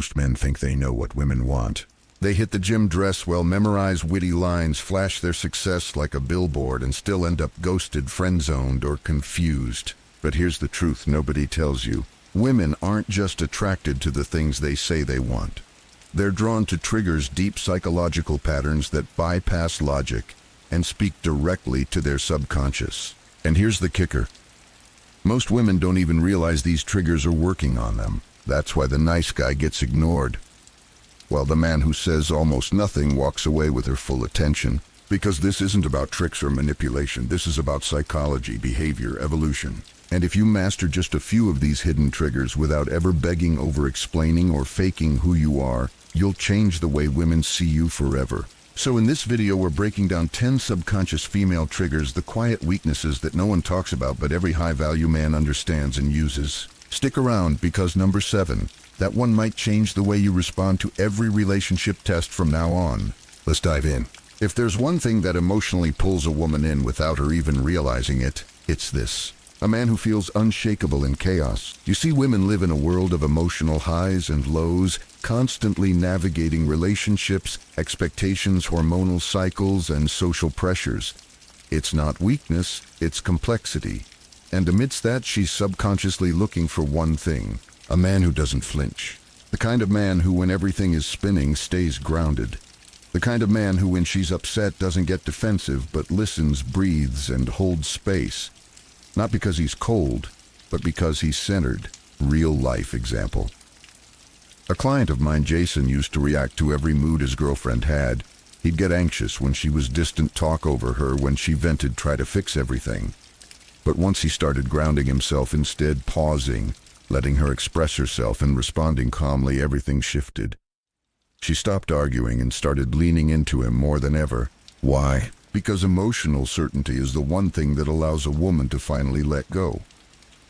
Most men think they know what women want. They hit the gym, dress well, memorize witty lines, flash their success like a billboard, and still end up ghosted, friend-zoned, or confused. But here's the truth nobody tells you. Women aren't just attracted to the things they say they want. They're drawn to triggers, deep psychological patterns that bypass logic and speak directly to their subconscious. And here's the kicker. Most women don't even realize these triggers are working on them. That's why the nice guy gets ignored, while the man who says almost nothing walks away with her full attention. Because this isn't about tricks or manipulation. This is about psychology, behavior, evolution. And if you master just a few of these hidden triggers without ever begging, over-explaining, or faking who you are, you'll change the way women see you forever. So in this video, we're breaking down 10 subconscious female triggers, the quiet weaknesses that no one talks about but every high-value man understands and uses. Stick around, because number 7, that one might change the way you respond to every relationship test from now on. Let's dive in. If there's one thing that emotionally pulls a woman in without her even realizing it, it's this. A man who feels unshakable in chaos. You see, women live in a world of emotional highs and lows, constantly navigating relationships, expectations, hormonal cycles, and social pressures. It's not weakness, it's complexity. And amidst that, she's subconsciously looking for one thing. A man who doesn't flinch. The kind of man who, when everything is spinning, stays grounded. The kind of man who, when she's upset, doesn't get defensive, but listens, breathes, and holds space. Not because he's cold, but because he's centered. Real life example. A client of mine, Jason, used to react to every mood his girlfriend had. He'd get anxious when she was distant, talk over her, when she vented, try to fix everything. But once he started grounding himself instead, pausing, letting her express herself and responding calmly, everything shifted. She stopped arguing and started leaning into him more than ever. Why? Because emotional certainty is the one thing that allows a woman to finally let go.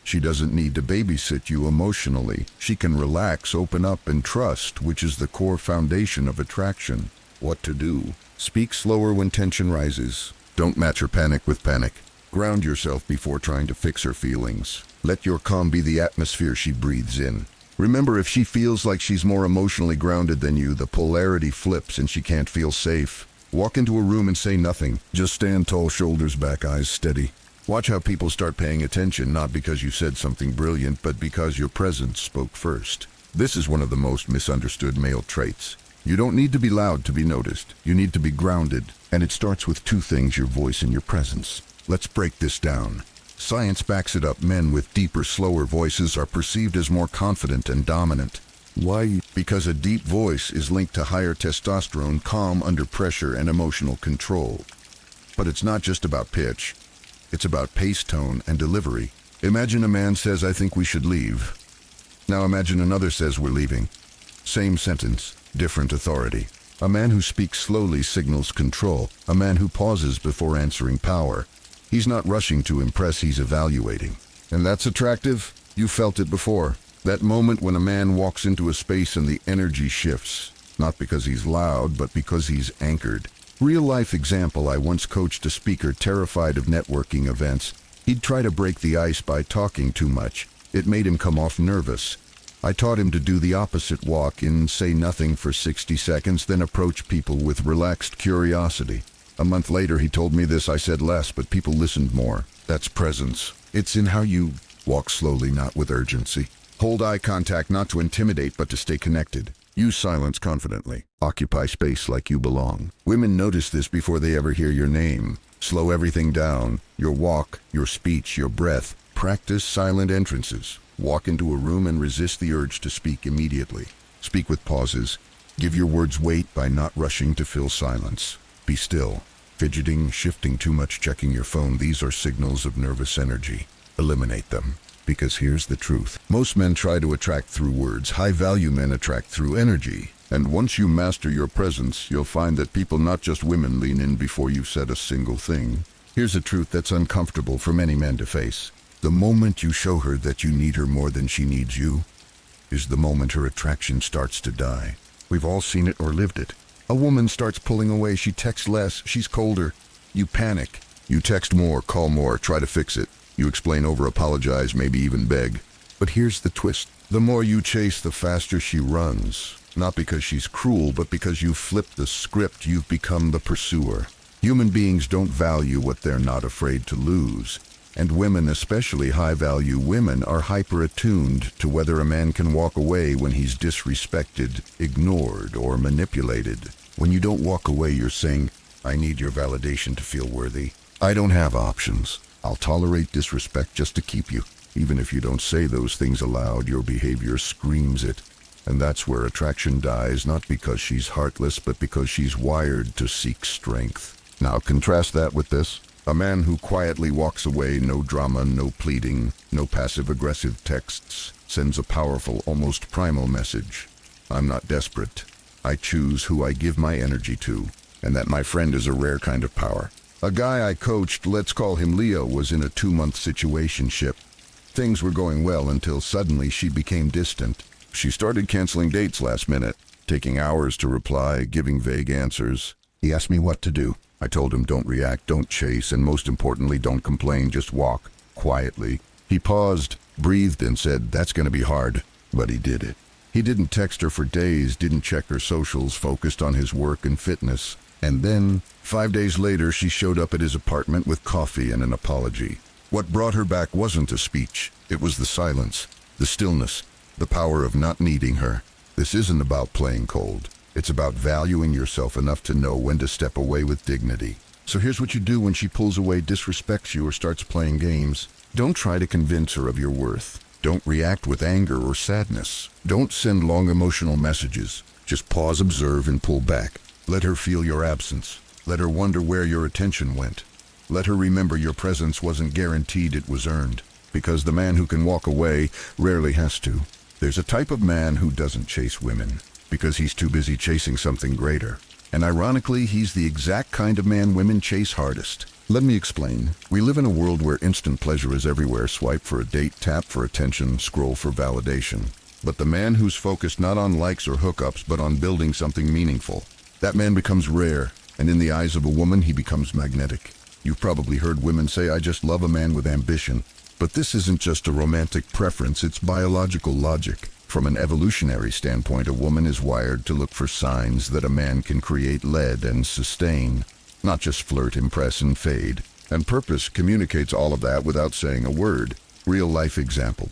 She doesn't need to babysit you emotionally. She can relax, open up, and trust, which is the core foundation of attraction. What to do? Speak slower when tension rises. Don't match her panic with panic. Ground yourself before trying to fix her feelings. Let your calm be the atmosphere she breathes in. Remember, if she feels like she's more emotionally grounded than you, the polarity flips and she can't feel safe. Walk into a room and say nothing. Just stand tall, shoulders back, eyes steady. Watch how people start paying attention, not because you said something brilliant, but because your presence spoke first. This is one of the most misunderstood male traits. You don't need to be loud to be noticed. You need to be grounded. And it starts with 2 things, your voice and your presence. Let's break this down. Science backs it up. Men with deeper, slower voices are perceived as more confident and dominant. Why? Because a deep voice is linked to higher testosterone, calm under pressure, and emotional control. But it's not just about pitch. It's about pace, tone, and delivery. Imagine a man says, "I think we should leave." Now imagine another says, "We're leaving." Same sentence, different authority. A man who speaks slowly signals control. A man who pauses before answering, power. He's not rushing to impress, he's evaluating. And that's attractive? You felt it before. That moment when a man walks into a space and the energy shifts. Not because he's loud, but because he's anchored. Real life example, I once coached a speaker terrified of networking events. He'd try to break the ice by talking too much. It made him come off nervous. I taught him to do the opposite, walk in, say nothing for 60 seconds, then approach people with relaxed curiosity. A month later, he told me this. I said less, but people listened more. That's presence. It's in how you walk slowly, not with urgency. Hold eye contact, not to intimidate, but to stay connected. Use silence confidently. Occupy space like you belong. Women notice this before they ever hear your name. Slow everything down. Your walk, your speech, your breath. Practice silent entrances. Walk into a room and resist the urge to speak immediately. Speak with pauses. Give your words weight by not rushing to fill silence. Be still. Fidgeting, shifting too much, checking your phone, these are signals of nervous energy. Eliminate them. Because here's the truth. Most men try to attract through words. High-value men attract through energy. And once you master your presence, you'll find that people, not just women, lean in before you've said a single thing. Here's a truth that's uncomfortable for many men to face. The moment you show her that you need her more than she needs you is the moment her attraction starts to die. We've all seen it or lived it. A woman starts pulling away. She texts less. She's colder. You panic. You text more, call more, try to fix it. You explain, over, apologize, maybe even beg. But here's the twist. The more you chase, the faster she runs. Not because she's cruel, but because you've flipped the script, you've become the pursuer. Human beings don't value what they're not afraid to lose. And women, especially high-value women, are hyper-attuned to whether a man can walk away when he's disrespected, ignored, or manipulated. When you don't walk away, you're saying, I need your validation to feel worthy. I don't have options. I'll tolerate disrespect just to keep you. Even if you don't say those things aloud, your behavior screams it. And that's where attraction dies, not because she's heartless, but because she's wired to seek strength. Now contrast that with this. A man who quietly walks away, no drama, no pleading, no passive-aggressive texts, sends a powerful, almost primal message. I'm not desperate. I choose who I give my energy to. And that, my friend, is a rare kind of power. A guy I coached, let's call him Leo, was in a 2-month situationship. Things were going well until suddenly she became distant. She started canceling dates last minute, taking hours to reply, giving vague answers. He asked me what to do. I told him don't react, don't chase, and most importantly, don't complain, just walk, quietly. He paused, breathed, and said, that's going to be hard. But he did it. He didn't text her for days, didn't check her socials, focused on his work and fitness. And then, 5 days later, she showed up at his apartment with coffee and an apology. What brought her back wasn't a speech. It was the silence, the stillness, the power of not needing her. This isn't about playing cold. It's about valuing yourself enough to know when to step away with dignity. So here's what you do when she pulls away, disrespects you, or starts playing games. Don't try to convince her of your worth. Don't react with anger or sadness. Don't send long emotional messages. Just pause, observe, and pull back. Let her feel your absence. Let her wonder where your attention went. Let her remember your presence wasn't guaranteed, it was earned. Because the man who can walk away rarely has to. There's a type of man who doesn't chase women, because he's too busy chasing something greater. And ironically, he's the exact kind of man women chase hardest. Let me explain. We live in a world where instant pleasure is everywhere. Swipe for a date, tap for attention, scroll for validation. But the man who's focused not on likes or hookups, but on building something meaningful, that man becomes rare, and in the eyes of a woman, he becomes magnetic. You've probably heard women say, I just love a man with ambition. But this isn't just a romantic preference, it's biological logic. From an evolutionary standpoint, a woman is wired to look for signs that a man can create, lead, and sustain, not just flirt, impress, and fade. And purpose communicates all of that without saying a word. Real-life example.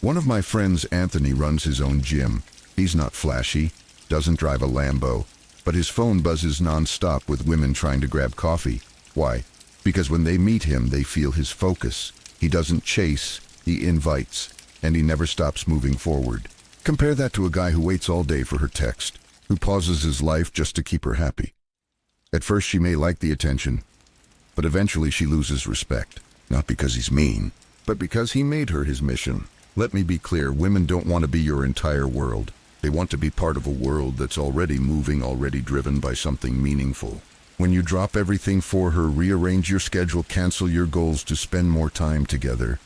One of my friends, Anthony, runs his own gym. He's not flashy, doesn't drive a Lambo, but his phone buzzes non-stop with women trying to grab coffee. Why? Because when they meet him, they feel his focus. He doesn't chase, he invites. And he never stops moving forward. Compare that to a guy who waits all day for her text, who pauses his life just to keep her happy. At first she may like the attention, but eventually she loses respect. Not because he's mean, but because he made her his mission. Let me be clear, women don't want to be your entire world. They want to be part of a world that's already moving, already driven by something meaningful. When you drop everything for her, rearrange your schedule, cancel your goals to spend more time together,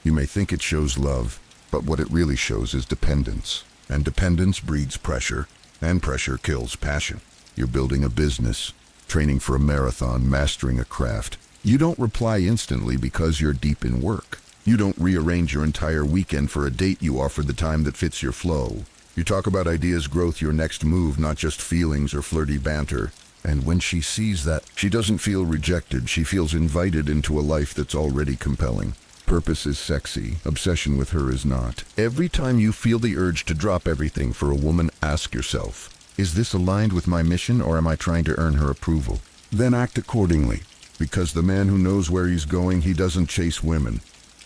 you may think it shows love, but what it really shows is dependence. And dependence breeds pressure, and pressure kills passion. You're building a business, training for a marathon, mastering a craft. You don't reply instantly because you're deep in work. You don't rearrange your entire weekend for a date, you offer the time that fits your flow. You talk about ideas, growth, your next move, not just feelings or flirty banter. And when she sees that, she doesn't feel rejected, she feels invited into a life that's already compelling. Purpose is sexy, obsession with her is not. Every time you feel the urge to drop everything for a woman, ask yourself, is this aligned with my mission or am I trying to earn her approval? Then act accordingly, because the man who knows where he's going, he doesn't chase women.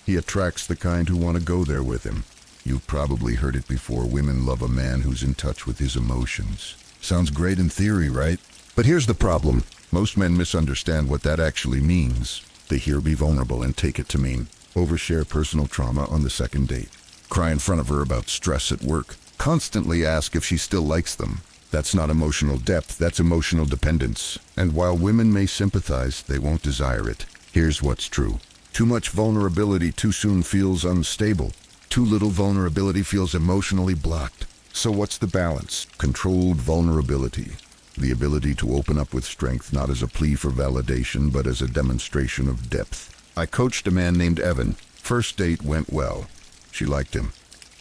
He attracts the kind who want to go there with him. You've probably heard it before, women love a man who's in touch with his emotions. Sounds great in theory, right? But here's the problem. Most men misunderstand what that actually means. They hear be vulnerable and take it to mean overshare personal trauma on the second date, cry in front of her about stress at work, constantly ask if she still likes them. That's not emotional depth, that's emotional dependence. And while women may sympathize, they won't desire it. Here's what's true. Too much vulnerability too soon feels unstable. Too little vulnerability feels emotionally blocked. So what's the balance? Controlled vulnerability. The ability to open up with strength, not as a plea for validation, but as a demonstration of depth. I coached a man named Evan. First date went well. She liked him.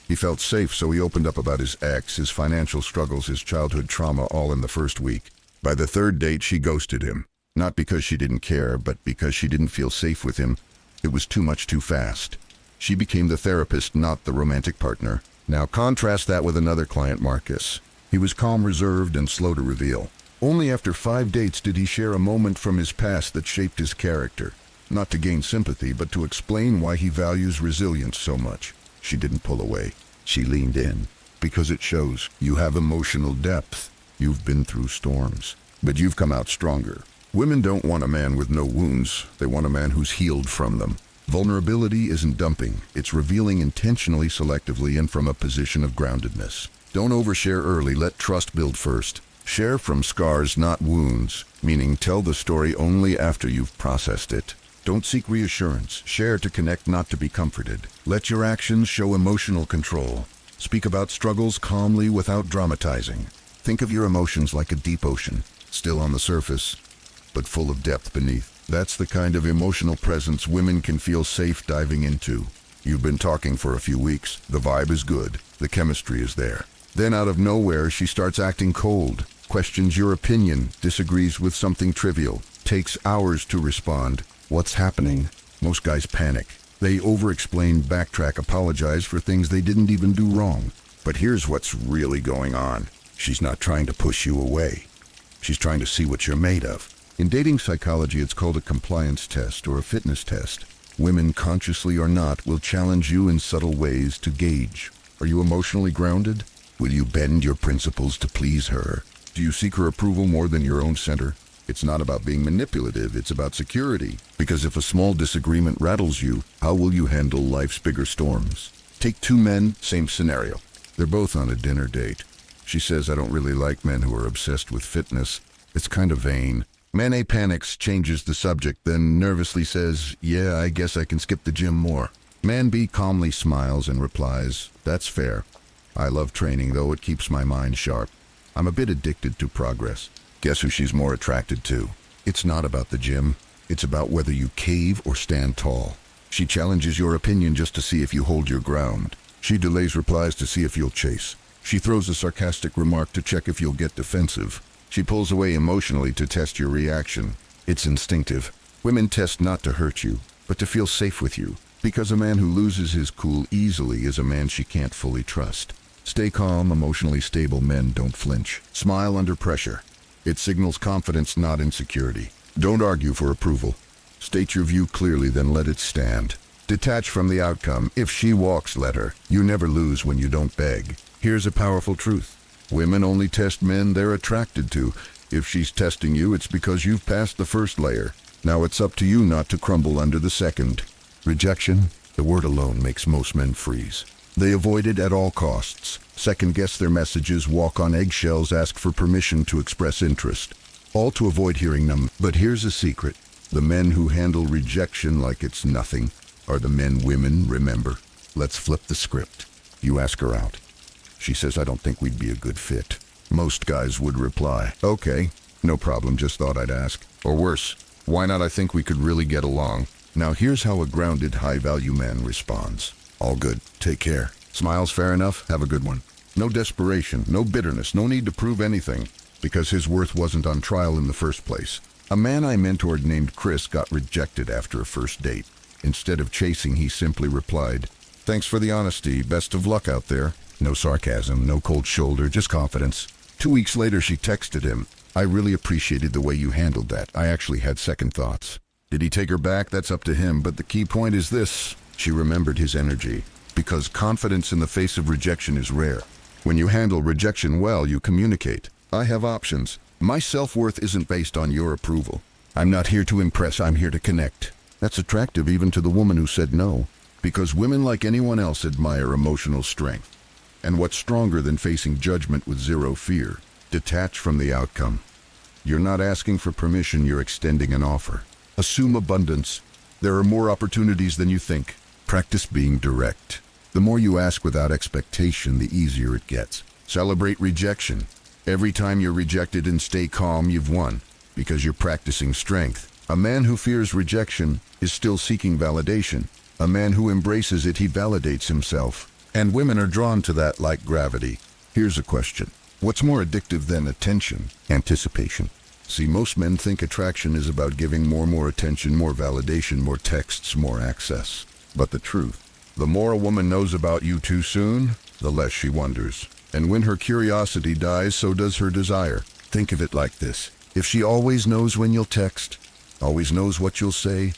He felt safe, so he opened up about his ex, his financial struggles, his childhood trauma, all in the first week. By the third date, she ghosted him. Not because she didn't care, but because she didn't feel safe with him. It was too much too fast. She became the therapist, not the romantic partner. Now contrast that with another client, Marcus. He was calm, reserved, and slow to reveal. Only after 5 dates did he share a moment from his past that shaped his character. Not to gain sympathy, but to explain why he values resilience so much. She didn't pull away. She leaned in. Because it shows you have emotional depth. You've been through storms, but you've come out stronger. Women don't want a man with no wounds. They want a man who's healed from them. Vulnerability isn't dumping. It's revealing intentionally, selectively, and from a position of groundedness. Don't overshare early. Let trust build first. Share from scars, not wounds, meaning tell the story only after you've processed it. Don't seek reassurance. Share to connect, not to be comforted. Let your actions show emotional control. Speak about struggles calmly without dramatizing. Think of your emotions like a deep ocean, still on the surface, but full of depth beneath. That's the kind of emotional presence women can feel safe diving into. You've been talking for a few weeks. The vibe is good. The chemistry is there. Then out of nowhere, she starts acting cold, questions your opinion, disagrees with something trivial, takes hours to respond. What's happening? Most guys panic. They over-explain, backtrack, apologize for things they didn't even do wrong. But here's what's really going on. She's not trying to push you away. She's trying to see what you're made of. In dating psychology, it's called a compliance test or a fitness test. Women, consciously or not, will challenge you in subtle ways to gauge. Are you emotionally grounded? Will you bend your principles to please her? Do you seek her approval more than your own center? It's not about being manipulative, it's about security. Because if a small disagreement rattles you, how will you handle life's bigger storms? Take 2 men, same scenario. They're both on a dinner date. She says, I don't really like men who are obsessed with fitness. It's kind of vain. Man A panics, changes the subject, then nervously says, yeah, I guess I can skip the gym more. Man B calmly smiles and replies, that's fair. I love training, though it keeps my mind sharp. I'm a bit addicted to progress. Guess who she's more attracted to? It's not about the gym. It's about whether you cave or stand tall. She challenges your opinion just to see if you hold your ground. She delays replies to see if you'll chase. She throws a sarcastic remark to check if you'll get defensive. She pulls away emotionally to test your reaction. It's instinctive. Women test not to hurt you, but to feel safe with you. Because a man who loses his cool easily is a man she can't fully trust. Stay calm, emotionally stable men don't flinch. Smile under pressure. It signals confidence, not insecurity. Don't argue for approval. State your view clearly, then let it stand. Detach from the outcome. If she walks, let her. You never lose when you don't beg. Here's a powerful truth. Women only test men they're attracted to. If she's testing you, it's because you've passed the first layer. Now it's up to you not to crumble under the second. Rejection, the word alone makes most men freeze. They avoid it at all costs. Second-guess their messages, walk on eggshells, ask for permission to express interest. All to avoid hearing them. But here's a secret. The men who handle rejection like it's nothing are the men women remember. Let's flip the script. You ask her out. She says, I don't think we'd be a good fit. Most guys would reply, okay, no problem, just thought I'd ask. Or worse, why not, I think we could really get along. Now here's how a grounded, high-value man responds. All good, take care. Smiles, fair enough, have a good one. No desperation, no bitterness, no need to prove anything, because his worth wasn't on trial in the first place. A man I mentored named Chris got rejected after a first date. Instead of chasing, he simply replied, thanks for the honesty, best of luck out there. No sarcasm, no cold shoulder, just confidence. 2 weeks later, she texted him, I really appreciated the way you handled that. I actually had second thoughts. Did he take her back? That's up to him, but the key point is this. She remembered his energy, because confidence in the face of rejection is rare. When you handle rejection well, you communicate. I have options. My self-worth isn't based on your approval. I'm not here to impress, I'm here to connect. That's attractive even to the woman who said no, because women like anyone else admire emotional strength. And what's stronger than facing judgment with zero fear? Detach from the outcome. You're not asking for permission, you're extending an offer. Assume abundance. There are more opportunities than you think. Practice being direct. The more you ask without expectation, the easier it gets. Celebrate rejection. Every time you're rejected and stay calm, you've won, because you're practicing strength. A man who fears rejection is still seeking validation. A man who embraces it, he validates himself. And women are drawn to that like gravity. Here's a question. What's more addictive than attention? Anticipation. See, most men think attraction is about giving more attention, more validation, more texts, more access. But the truth, the more a woman knows about you too soon, the less she wonders. And when her curiosity dies, so does her desire. Think of it like this. If she always knows when you'll text, always knows what you'll say,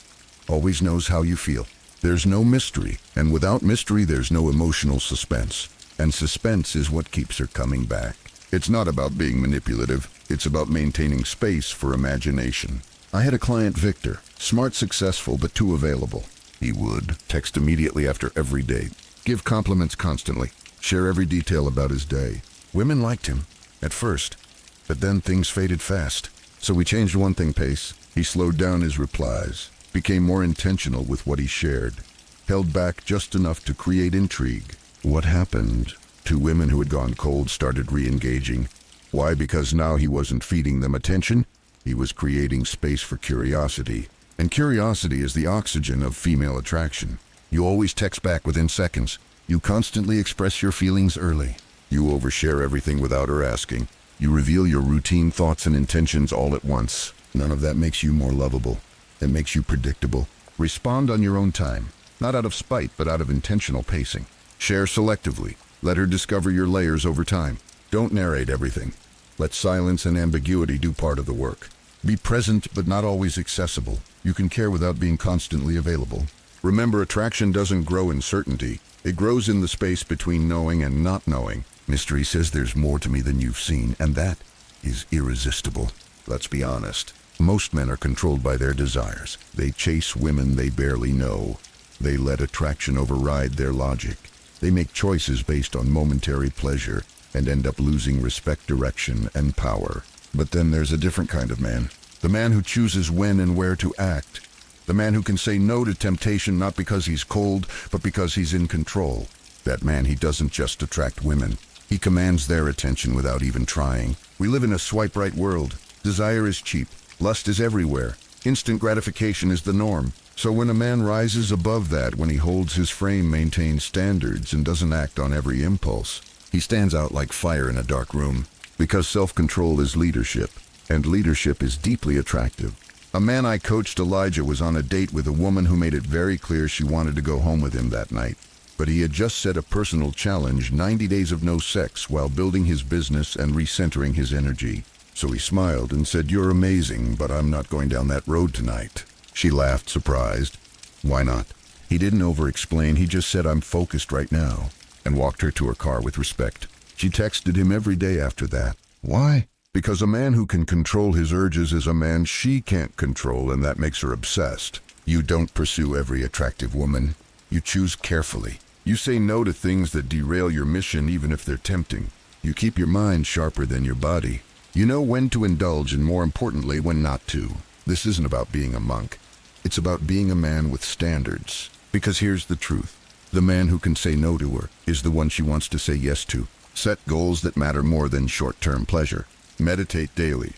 always knows how you feel, there's no mystery. And without mystery, there's no emotional suspense. And suspense is what keeps her coming back. It's not about being manipulative. It's about maintaining space for imagination. I had a client, Victor, smart, successful, but too available. He would text immediately after every date, give compliments constantly, share every detail about his day. Women liked him at first, but then things faded fast. So we changed one thing pace. He slowed down his replies, became more intentional with what he shared, held back just enough to create intrigue. What happened? Two women who had gone cold started re-engaging. Why? Because now he wasn't feeding them attention. He was creating space for curiosity. And curiosity is the oxygen of female attraction. You always text back within seconds. You constantly express your feelings early. You overshare everything without her asking. You reveal your routine thoughts and intentions all at once. None of that makes you more lovable. It makes you predictable. Respond on your own time, not out of spite, but out of intentional pacing. Share selectively. Let her discover your layers over time. Don't narrate everything. Let silence and ambiguity do part of the work. Be present, but not always accessible. You can care without being constantly available. Remember, attraction doesn't grow in certainty. It grows in the space between knowing and not knowing. Mystery says there's more to me than you've seen, and that is irresistible. Let's be honest. Most men are controlled by their desires. They chase women they barely know. They let attraction override their logic. They make choices based on momentary pleasure and end up losing respect, direction, and power. But then there's a different kind of man. The man who chooses when and where to act. The man who can say no to temptation not because he's cold, but because he's in control. That man, he doesn't just attract women. He commands their attention without even trying. We live in a swipe-right world. Desire is cheap. Lust is everywhere. Instant gratification is the norm. So when a man rises above that, when he holds his frame, maintains standards, and doesn't act on every impulse, he stands out like fire in a dark room. Because self-control is leadership, and leadership is deeply attractive. A man I coached, Elijah, was on a date with a woman who made it very clear she wanted to go home with him that night. But he had just set a personal challenge, 90 days of no sex, while building his business and recentering his energy. So he smiled and said, "You're amazing, but I'm not going down that road tonight." She laughed, surprised. Why not? He didn't over-explain, he just said, "I'm focused right now," and walked her to her car with respect. She texted him every day after that. Why? Because a man who can control his urges is a man she can't control, and that makes her obsessed. You don't pursue every attractive woman. You choose carefully. You say no to things that derail your mission, even if they're tempting. You keep your mind sharper than your body. You know when to indulge, and more importantly, when not to. This isn't about being a monk. It's about being a man with standards. Because here's the truth. The man who can say no to her is the one she wants to say yes to. Set goals that matter more than short-term pleasure. Meditate daily.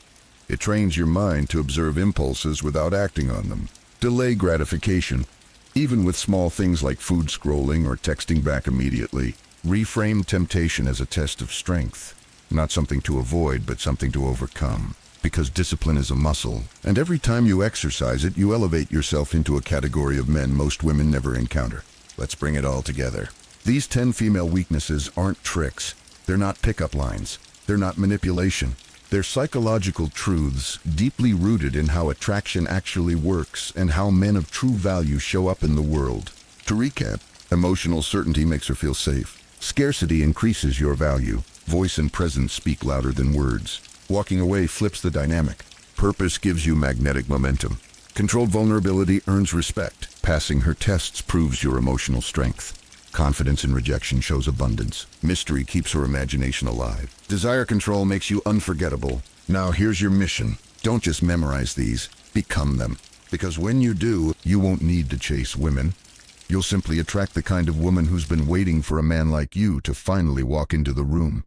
It trains your mind to observe impulses without acting on them. Delay gratification, even with small things like food scrolling or texting back immediately. Reframe temptation as a test of strength. Not something to avoid, but something to overcome. Because discipline is a muscle, and every time you exercise it, you elevate yourself into a category of men most women never encounter. Let's bring it all together. These 10 female weaknesses aren't tricks. They're not pickup lines. They're not manipulation. They're psychological truths deeply rooted in how attraction actually works and how men of true value show up in the world. To recap, emotional certainty makes her feel safe. Scarcity increases your value. Voice and presence speak louder than words. Walking away flips the dynamic. Purpose gives you magnetic momentum. Controlled vulnerability earns respect. Passing her tests proves your emotional strength. Confidence in rejection shows abundance. Mystery keeps her imagination alive. Desire control makes you unforgettable. Now here's your mission. Don't just memorize these, become them. Because when you do, you won't need to chase women. You'll simply attract the kind of woman who's been waiting for a man like you to finally walk into the room.